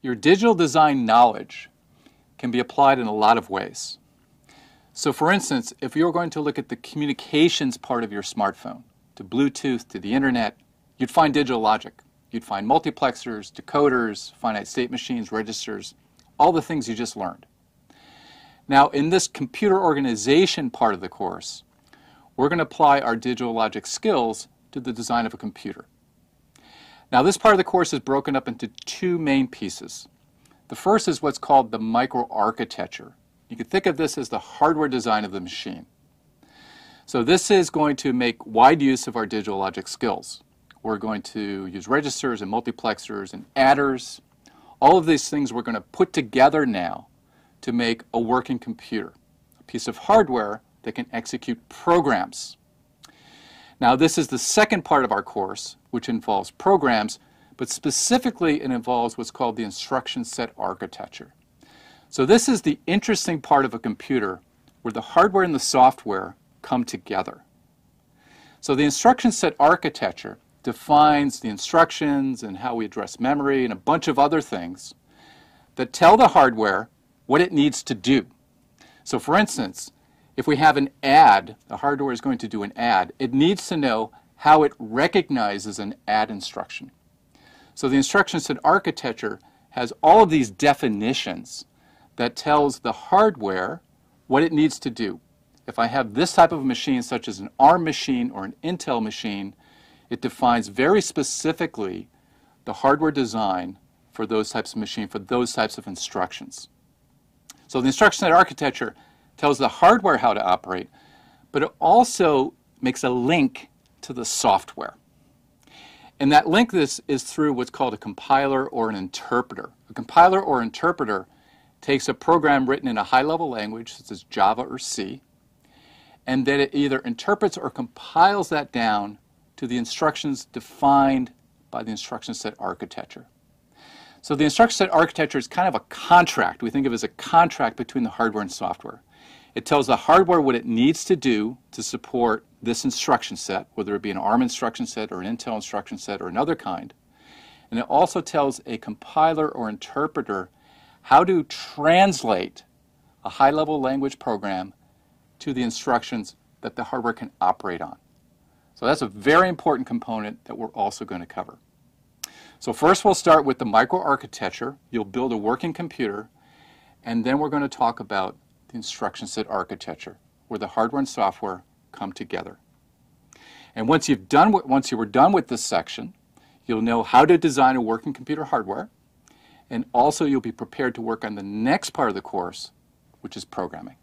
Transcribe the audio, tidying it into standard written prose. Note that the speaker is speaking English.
Your digital design knowledge can be applied in a lot of ways. So for instance, if you're going to look at the communications part of your smartphone, to Bluetooth, to the internet, you'd find digital logic. You'd find multiplexers, decoders, finite state machines, registers, all the things you just learned. Now in this computer organization part of the course, we're going to apply our digital logic skills to the design of a computer. Now this part of the course is broken up into two main pieces. The first is what's called the microarchitecture. You can think of this as the hardware design of the machine. So this is going to make wide use of our digital logic skills. We're going to use registers and multiplexers and adders. All of these things we're going to put together now to make a working computer, a piece of hardware that can execute programs. Now this is the second part of our course, which involves programs, but specifically it involves what's called the instruction set architecture. So this is the interesting part of a computer where the hardware and the software come together. So the instruction set architecture defines the instructions and how we address memory and a bunch of other things that tell the hardware what it needs to do. So for instance, if we have an add, the hardware is going to do an add, it needs to know how it recognizes an add instruction. So the instruction set architecture has all of these definitions that tells the hardware what it needs to do. If I have this type of machine, such as an ARM machine or an Intel machine, it defines very specifically the hardware design for those types of machines, for those types of instructions. So the instruction set architecture tells the hardware how to operate, but it also makes a link to the software. And that link is through what's called a compiler or an interpreter. A compiler or interpreter takes a program written in a high-level language, such as Java or C, and then it either interprets or compiles that down to the instructions defined by the instruction set architecture. So the instruction set architecture is kind of a contract. We think of it as a contract between the hardware and software. It tells the hardware what it needs to do to support this instruction set, whether it be an ARM instruction set or an Intel instruction set or another kind. And it also tells a compiler or interpreter how to translate a high-level language program to the instructions that the hardware can operate on. So that's a very important component that we're also going to cover. So first we'll start with the microarchitecture. You'll build a working computer, and then we're going to talk about the instruction set architecture, where the hardware and software come together. And once you were done with this section, you'll know how to design a working computer hardware, and also you'll be prepared to work on the next part of the course, which is programming.